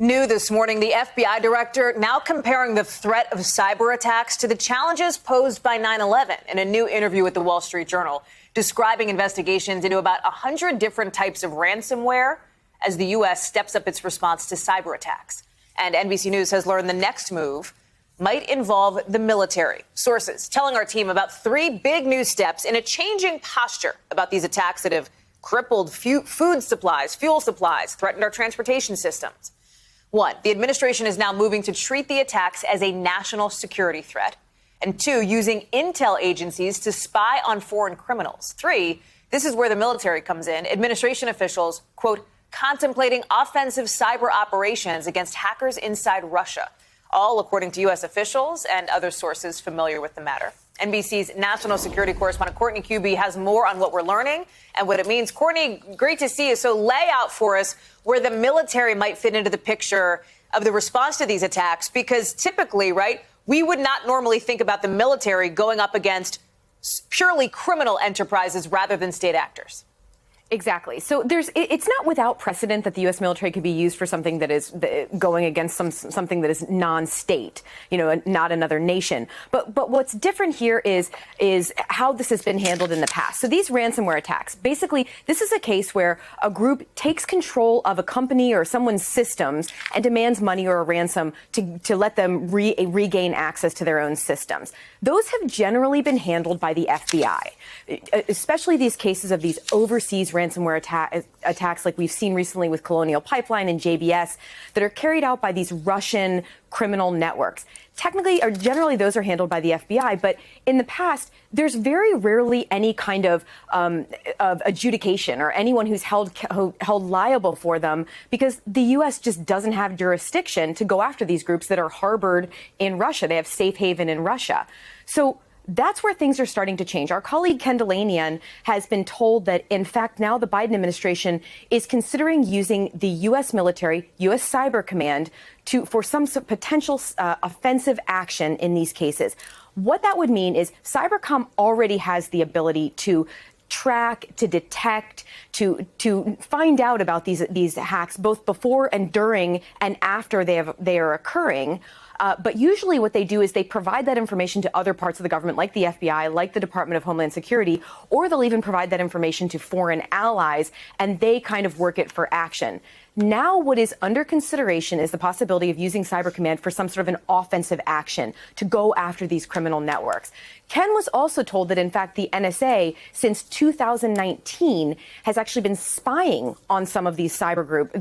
New this morning, the FBI director now comparing the threat of cyber attacks to the challenges posed by 9/11 in a new interview with the Wall Street Journal, describing investigations into about 100 different types of ransomware as the U.S. steps up its response to cyber attacks. And NBC News has learned the next move might involve the military. Sources telling our team about three big new steps in a changing posture about these attacks that have crippled food supplies, fuel supplies, threatened our transportation systems. One, the administration is now moving to treat the attacks as a national security threat. And two, using intel agencies to spy on foreign criminals. Three, this is where the military comes in. Administration officials, quote, contemplating offensive cyber operations against hackers inside Russia, all according to U.S. officials and other sources familiar with the matter. NBC's national security correspondent Courtney Kube has more on what we're learning and what it means. Courtney, great to see you. So lay out for us where the military might fit into the picture of the response to these attacks, because typically, right, we would not normally think about the military going up against purely criminal enterprises rather than state actors. Exactly. So it's not without precedent that the U.S. military could be used for something that is going against something that is non-state, not another nation. But what's different here is how this has been handled in the past. So these ransomware attacks, basically, this is a case where a group takes control of a company or someone's systems and demands money or a ransom to let them regain access to their own systems. Those have generally been handled by the FBI, especially these cases of these overseas ransomware attacks like we've seen recently with Colonial Pipeline and JBS that are carried out by these Russian criminal networks. Technically, or generally, those are handled by the FBI. But in the past, there's very rarely any kind of adjudication or anyone who's held liable for them, because the U.S. just doesn't have jurisdiction to go after these groups that are harbored in Russia. They have safe haven in Russia. So that's where things are starting to change. Our colleague Ken Dilanian has been told that, in fact, now the Biden administration is considering using the U.S. military, U.S. Cyber Command, for some potential offensive action in these cases. What that would mean is Cybercom already has the ability to track, to detect, to find out about these hacks both before and during and after they are occurring. But usually what they do is they provide that information to other parts of the government, like the FBI, like the Department of Homeland Security, or they'll even provide that information to foreign allies, and they kind of work it for action. Now what is under consideration is the possibility of using Cyber Command for some sort of an offensive action to go after these criminal networks. Ken was also told that, in fact, the NSA, since 2019, has actually been spying on some of these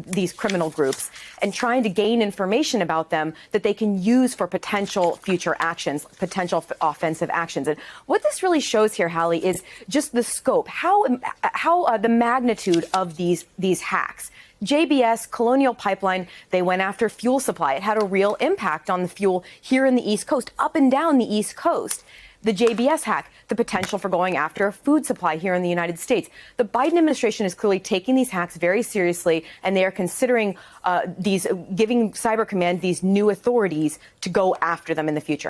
these criminal groups and trying to gain information about them that they can use for potential future actions, potential offensive actions. And what this really shows here, Hallie, is just the scope, how the magnitude of these hacks. JBS, Colonial Pipeline, they went after fuel supply. It had a real impact on the fuel here in the East Coast, up and down the East Coast. The JBS hack, the potential for going after a food supply here in the United States. The Biden administration is clearly taking these hacks very seriously, and they are considering giving Cyber Command these new authorities to go after them in the future.